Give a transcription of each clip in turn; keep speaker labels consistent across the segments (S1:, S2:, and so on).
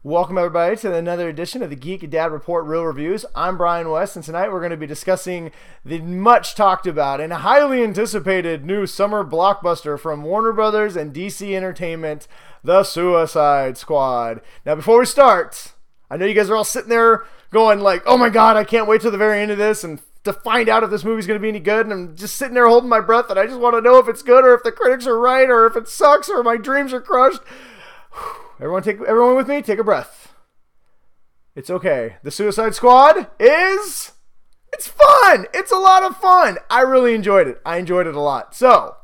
S1: Welcome, everybody, to another edition of the Geek Dad Report Real Reviews. I'm Brian West, and tonight we're going to be discussing the much talked about and highly anticipated new summer blockbuster from Warner Brothers and DC Entertainment, The Suicide Squad. Now, before we start, I know you guys are all sitting there going like, oh my god, I can't wait till the very end of this and to find out if this movie's going to be any good, and I'm just sitting there holding my breath, and I just want to know if it's good or if the critics are right or if it sucks or my dreams are crushed. Everyone with me, take a breath. It's okay. The Suicide Squad it's fun. It's a lot of fun. I really enjoyed it. I enjoyed it a lot. So,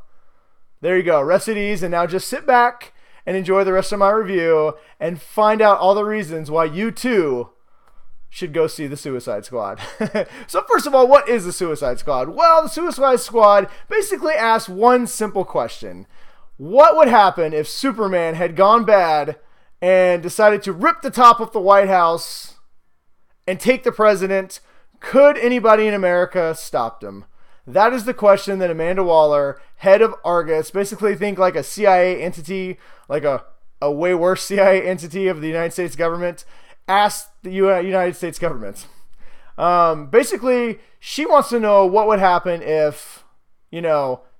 S1: there you go. Rest at ease, and now just sit back and enjoy the rest of my review and find out all the reasons why you too should go see The Suicide Squad. So first of all, what is The Suicide Squad? Well, The Suicide Squad basically asks one simple question. What would happen if Superman had gone bad and decided to rip the top off the White House and take the president? Could anybody in America stop him? That is the question that Amanda Waller, head of Argus, basically think like a CIA entity, like a way worse CIA entity of the United States government, asked the United States government. Basically, she wants to know what would happen if,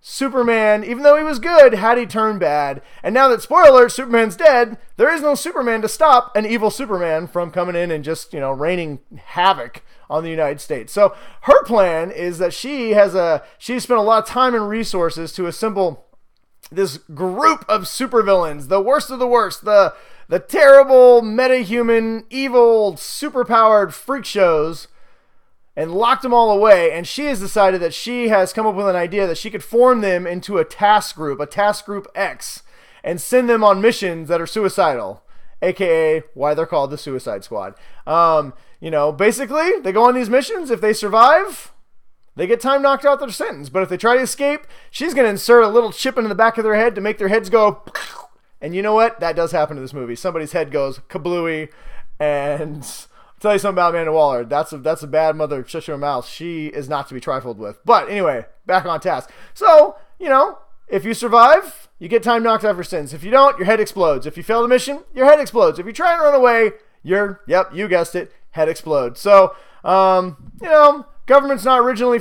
S1: Superman, even though he was good, had he turned bad. And now that, spoiler alert, Superman's dead, there is no Superman to stop an evil Superman from coming in and just, raining havoc on the United States. So her plan is that she's spent a lot of time and resources to assemble this group of supervillains, the worst of the worst, the terrible, meta-human, evil, superpowered freak shows, and locked them all away. And she has decided that she has come up with an idea that she could form them into a task group X, and send them on missions that are suicidal, aka why they're called the Suicide Squad. Basically, they go on these missions. If they survive, they get time knocked out their sentence. But if they try to escape, she's going to insert a little chip into the back of their head to make their heads go. And you know what? That does happen in this movie. Somebody's head goes kablooey. And I'll tell you something about Amanda Waller. That's a bad mother. Shut your mouth. She is not to be trifled with. But anyway, back on task. So, if you survive, you get time knocked out for sins. If you don't, your head explodes. If you fail the mission, your head explodes. If you try and run away, you guessed it, head explodes. So, government's not really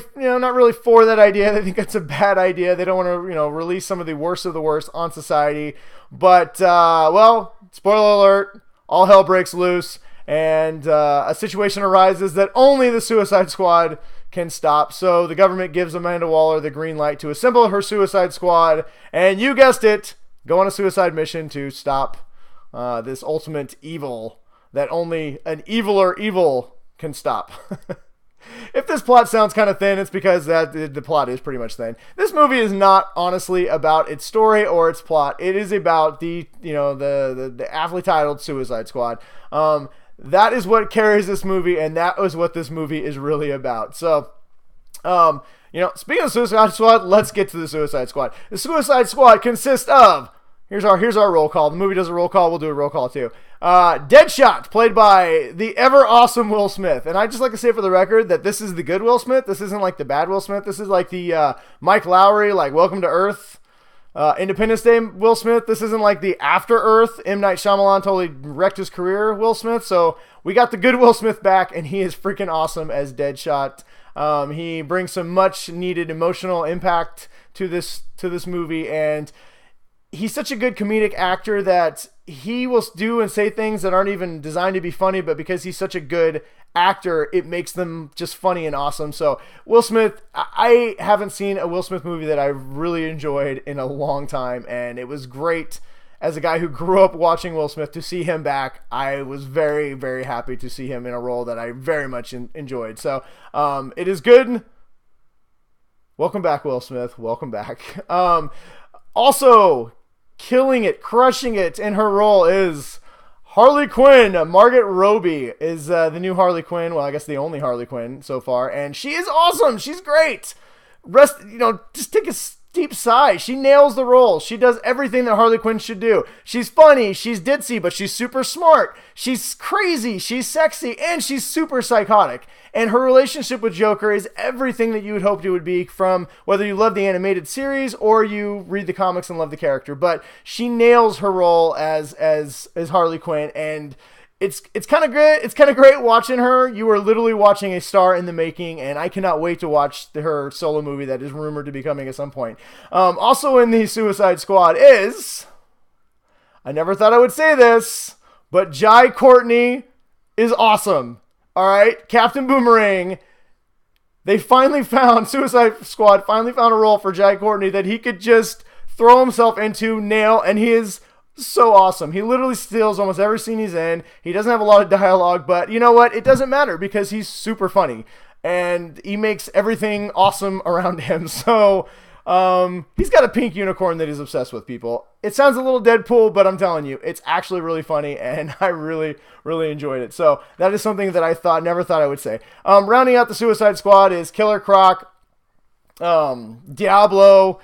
S1: for that idea. They think that's a bad idea. They don't want to, release some of the worst on society. But, spoiler alert, all hell breaks loose, and a situation arises that only the Suicide Squad can stop. So the government gives Amanda Waller the green light to assemble her Suicide Squad, and you guessed it, go on a suicide mission to stop this ultimate evil that only an eviler evil can stop. If this plot sounds kind of thin, it's because the plot is pretty much thin. This movie is not honestly about its story or its plot. It is about the aptly titled Suicide Squad. That is what carries this movie, and that is what this movie is really about. So, speaking of Suicide Squad, let's get to the Suicide Squad. The Suicide Squad consists of, here's our roll call. The movie does a roll call. We'll do a roll call too. Deadshot, played by the ever awesome Will Smith. And I just like to say for the record that this is the good Will Smith. This isn't like the bad Will Smith. This is like the Mike Lowry, like Welcome to Earth, Independence Day Will Smith. This isn't like the After Earth, M. Night Shyamalan totally wrecked his career Will Smith. So we got the good Will Smith back, and he is freaking awesome as Deadshot. He brings some much needed emotional impact to this movie, and he's such a good comedic actor that he will do and say things that aren't even designed to be funny, but because he's such a good actor, it makes them just funny and awesome. So Will Smith, I haven't seen a Will Smith movie that I really enjoyed in a long time, and it was great as a guy who grew up watching Will Smith to see him back. I was very, very happy to see him in a role that I very much enjoyed. So it is good. Welcome back, Will Smith. Welcome back. Also, killing it, crushing it in her role is Harley Quinn. Margot Robbie is the new Harley Quinn. Well, I guess the only Harley Quinn so far, and she is awesome. She's great. Just take a deep sigh. She nails the role. She does everything that Harley Quinn should do. She's funny, she's ditzy, but she's super smart. She's crazy, she's sexy, and she's super psychotic. And her relationship with Joker is everything that you would hope it would be, from whether you love the animated series or you read the comics and love the character. But she nails her role as Harley Quinn, and it's kind of great. It's kind of great watching her. You are literally watching a star in the making, and I cannot wait to watch her solo movie that is rumored to be coming at some point. Also in the Suicide Squad is, I never thought I would say this, but Jai Courtney is awesome. All right, Captain Boomerang. They finally found, Suicide Squad finally found a role for Jai Courtney that he could just throw himself into, nail, and he is so awesome. He literally steals almost every scene he's in. He doesn't have a lot of dialogue, but you know what? It doesn't matter because he's super funny and he makes everything awesome around him. So he's got a pink unicorn that he's obsessed with, people. It sounds a little Deadpool, but I'm telling you, it's actually really funny and I really, really enjoyed it. So that is something that I never thought I would say. Rounding out the Suicide Squad is Killer Croc, Diablo,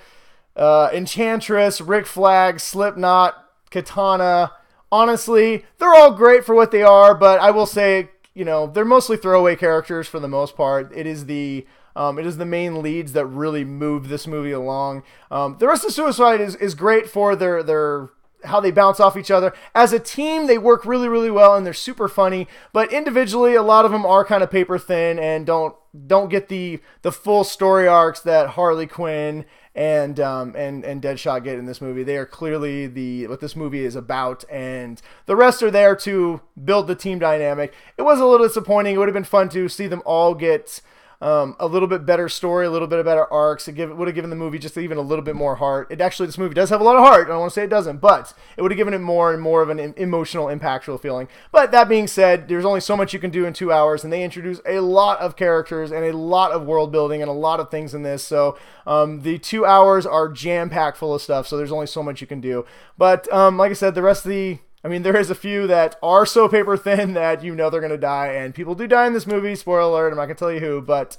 S1: Enchantress, Rick Flag, Slipknot, Katana. Honestly, they're all great for what they are, but I will say, they're mostly throwaway characters for the most part. It is the main leads that really move this movie along. The rest of Suicide is great for their how they bounce off each other. As a team, they work really, really well, and they're super funny. But individually, a lot of them are kind of paper thin and don't get the full story arcs that Harley Quinn and Deadshot get in this movie. They are clearly what this movie is about, and the rest are there to build the team dynamic. It was a little disappointing. It would have been fun to see them all get a little bit better story, a little bit better arcs. It would have given the movie just even a little bit more heart. This movie does have a lot of heart. I don't want to say it doesn't, but it would have given it more and more of an emotional, impactful feeling. But that being said, there's only so much you can do in 2 hours, and they introduce a lot of characters and a lot of world building and a lot of things in this. So the 2 hours are jam-packed full of stuff, so there's only so much you can do. But like I said, the rest of there is a few that are so paper thin that they're going to die, and people do die in this movie. Spoiler alert, I'm not going to tell you who, but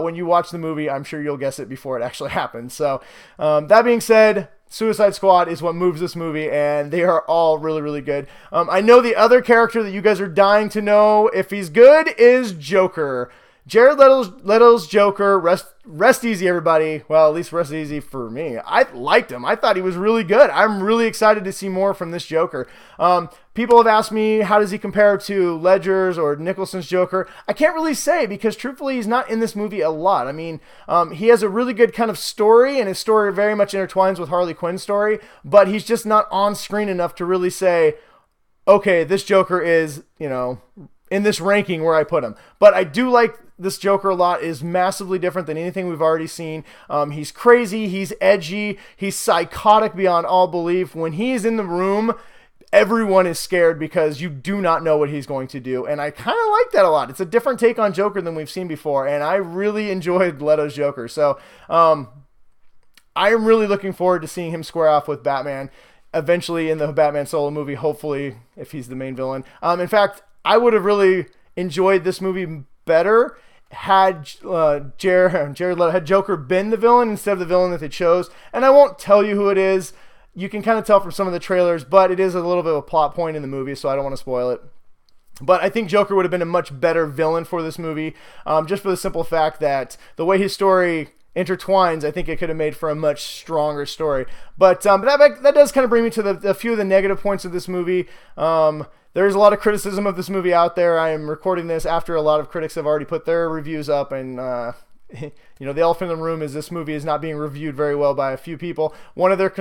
S1: when you watch the movie, I'm sure you'll guess it before it actually happens. So that being said, Suicide Squad is what moves this movie, and they are all really, really good. I know the other character that you guys are dying to know if he's good is Joker. Jared Leto's Joker, rest easy, everybody. Well, at least rest easy for me. I liked him. I thought he was really good. I'm really excited to see more from this Joker. People have asked me, how does he compare to Ledger's or Nicholson's Joker? I can't really say because, truthfully, he's not in this movie a lot. He has a really good kind of story, and his story very much intertwines with Harley Quinn's story, but he's just not on screen enough to really say, okay, this Joker is, in this ranking where I put him. But I do like this Joker a lot. Is massively different than anything we've already seen. He's crazy, he's edgy, he's psychotic beyond all belief. When he's in the room, everyone is scared because you do not know what he's going to do. And I kind of like that a lot. It's a different take on Joker than we've seen before, and I really enjoyed Leto's Joker. So I am really looking forward to seeing him square off with Batman eventually in the Batman solo movie, hopefully, if he's the main villain. In fact, I would have really enjoyed this movie better had Jared Leto, had Joker been the villain instead of the villain that they chose. And I won't tell you who it is. You can kind of tell from some of the trailers, but it is a little bit of a plot point in the movie, so I don't want to spoil it. But I think Joker would have been a much better villain for this movie, just for the simple fact that the way his story intertwines, I think it could have made for a much stronger story. But that does kind of bring me to the few of the negative points of this movie. There's a lot of criticism of this movie out there. I am recording this after a lot of critics have already put their reviews up, and the elephant in the room is this movie is not being reviewed very well by a few people. One of their,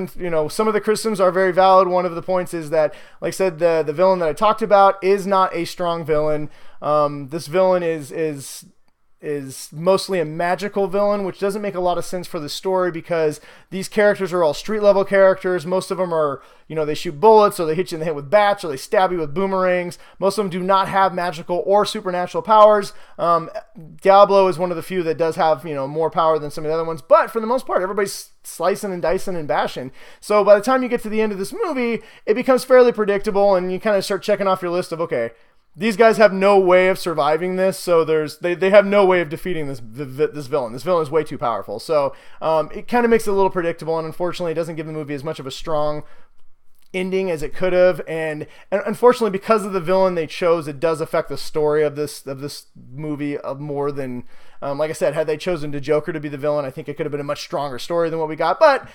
S1: some of the criticisms are very valid. One of the points is that, like I said, the villain that I talked about is not a strong villain. This villain is mostly a magical villain, which doesn't make a lot of sense for the story because these characters are all street level characters. Most of them are, they shoot bullets, or they hit you in the head with bats, or they stab you with boomerangs. Most of them do not have magical or supernatural powers. Diablo is one of the few that does have, more power than some of the other ones, but for the most part, everybody's slicing and dicing and bashing. So by the time you get to the end of this movie, it becomes fairly predictable, and you kind of start checking off your list of, okay, these guys have no way of surviving this, so they have no way of defeating this villain. This villain is way too powerful. So it kind of makes it a little predictable, and unfortunately, it doesn't give the movie as much of a strong ending as it could have. And unfortunately, because of the villain they chose, it does affect the story of this movie more than, like I said, had they chosen the Joker to be the villain, I think it could have been a much stronger story than what we got. But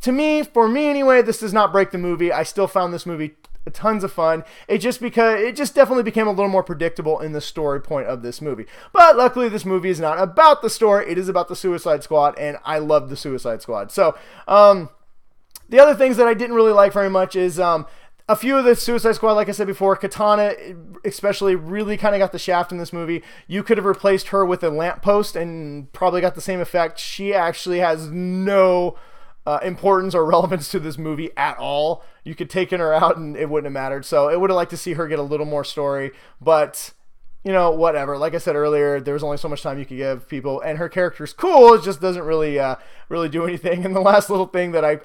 S1: to me, for me anyway, this does not break the movie. I still found this movie tons of fun. It just definitely became a little more predictable in the story point of this movie. But luckily, this movie is not about the story. It is about the Suicide Squad, and I love the Suicide Squad. So, the other things that I didn't really like very much is a few of the Suicide Squad, like I said before, Katana especially really kind of got the shaft in this movie. You could have replaced her with a lamppost and probably got the same effect. She actually has no importance or relevance to this movie at all. You could take her out and it wouldn't have mattered. So I would have liked to see her get a little more story, but whatever. Like I said earlier, there's only so much time you could give people, and her character's cool. It just doesn't really do anything. And the last little thing that I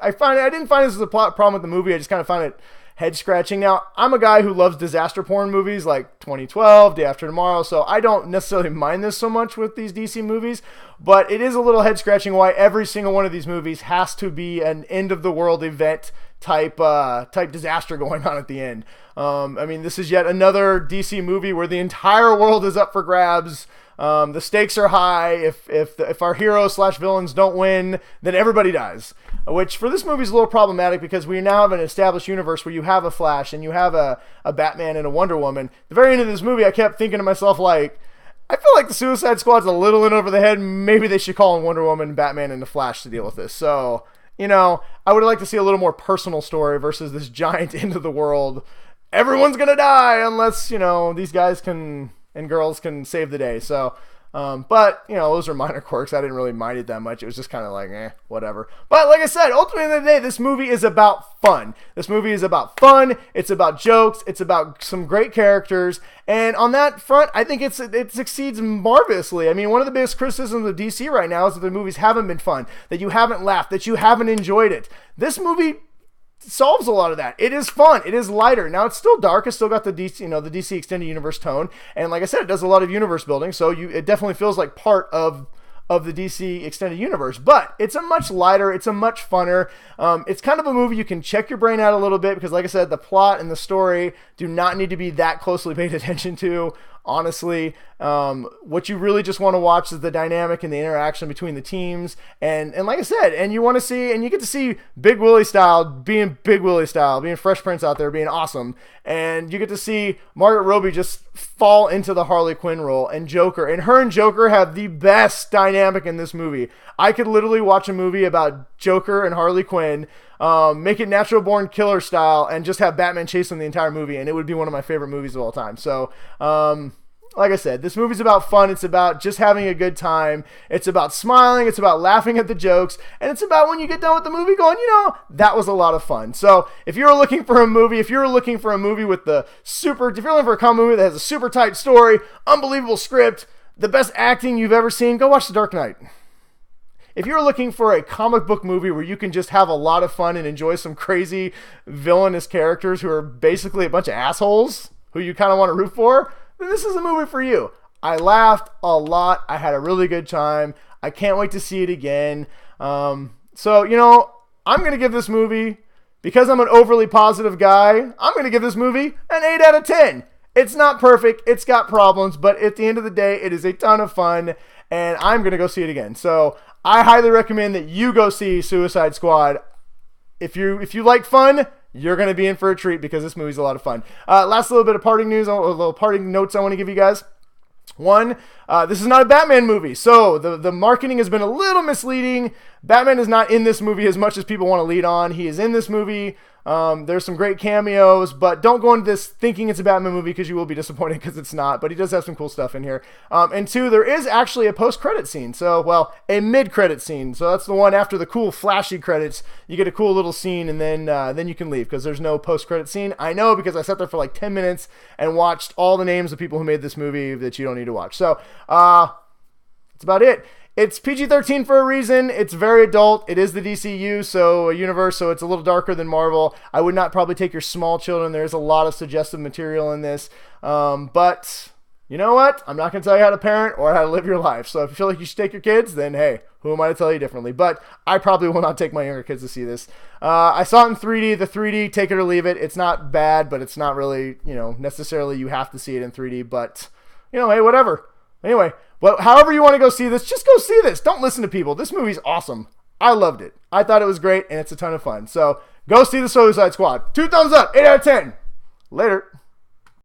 S1: didn't find this as a plot problem with the movie. I just kind of found it head scratching. Now, I'm a guy who loves disaster porn movies like 2012, Day After Tomorrow, so I don't necessarily mind this so much with these DC movies, but it is a little head scratching why every single one of these movies has to be an end of the world event type disaster going on at the end. This is yet another DC movie where the entire world is up for grabs. The stakes are high. If our heroes / villains don't win, then everybody dies. Which for this movie is a little problematic because we now have an established universe where you have a Flash and you have a Batman and a Wonder Woman. The very end of this movie, I kept thinking to myself, like, I feel like the Suicide Squad's a little in over the head. Maybe they should call in Wonder Woman, Batman, and the Flash to deal with this. So, I would like to see a little more personal story versus this giant end of the world. Everyone's gonna die unless, these guys and girls can save the day. So, but those are minor quirks. I didn't really mind it that much. It was just kind of like, whatever. But like I said, ultimately, at the end of the day, this movie is about fun. This movie is about fun. It's about jokes. It's about some great characters. And on that front, I think it succeeds marvelously. I mean, one of the biggest criticisms of DC right now is that the movies haven't been fun, that you haven't laughed, that you haven't enjoyed it. This movie solves a lot of that. It is fun. It is lighter. Now it's still dark. It's still got the DC, the DC extended universe tone. And like I said, it does a lot of universe building. So it definitely feels like part of the DC extended universe, but it's a much lighter, it's a much funner. It's kind of a movie you can check your brain out a little bit because, like I said, the plot and the story do not need to be that closely paid attention to. Honestly, what you really just want to watch is the dynamic and the interaction between the teams, and like I said, and you want to see, and you get to see Big Willie style being Fresh Prince out there being awesome, and you get to see Margaret Robbie just fall into the Harley Quinn role, and Joker, and her and Joker have the best dynamic in this movie. I could literally watch a movie about Joker and Harley Quinn, make it Natural Born Killer style, and just have Batman chase them the entire movie, and it would be one of my favorite movies of all time. So, like I said, this movie's about fun. It's about just having a good time. It's about smiling. It's about laughing at the jokes. And it's about when you get done with the movie going, that was a lot of fun. So if you're looking for a movie with if you're looking for a comic movie that has a super tight story, unbelievable script, the best acting you've ever seen, go watch The Dark Knight. If you're looking for a comic book movie where you can just have a lot of fun and enjoy some crazy villainous characters who are basically a bunch of assholes who you kind of want to root for, then this is a movie for you. I laughed a lot. I had a really good time. I can't wait to see it again. I'm going to give this movie, because I'm an overly positive guy, I'm going to give this movie an 8 out of 10. It's not perfect. It's got problems, but at the end of the day, it is a ton of fun, and I'm going to go see it again. So I highly recommend that you go see Suicide Squad. If you like fun, you're going to be in for a treat because this movie's a lot of fun. Last little bit of parting news, a little parting notes I want to give you guys. One, this is not a Batman movie, so the marketing has been a little misleading. Batman is not in this movie as much as people want to lead on. He is in this movie. There's some great cameos, but don't go into this thinking it's a Batman movie because you will be disappointed because it's not, but he does have some cool stuff in here. And two, there is actually a post-credit scene. A mid-credit scene. So that's the one after the cool flashy credits. You get a cool little scene and then you can leave because there's no post-credit scene. I know because I sat there for like 10 minutes and watched all the names of people who made this movie that you don't need to watch. So, that's about it. It's PG-13 for a reason. It's very adult. It is the DCU, so a universe, so it's a little darker than Marvel. I would not probably take your small children. There's a lot of suggestive material in this. But you know what? I'm not going to tell you how to parent or how to live your life. So if you feel like you should take your kids, then hey, who am I to tell you differently? But I probably will not take my younger kids to see this. I saw it in 3D. The 3D, take it or leave it. It's not bad, but it's not really, necessarily you have to see it in 3D. But, hey, whatever. Anyway, however you want to go see this, just go see this. Don't listen to people. This movie's awesome. I loved it. I thought it was great, and it's a ton of fun. So go see the Suicide Squad. 2 thumbs up, 8 out of 10. Later.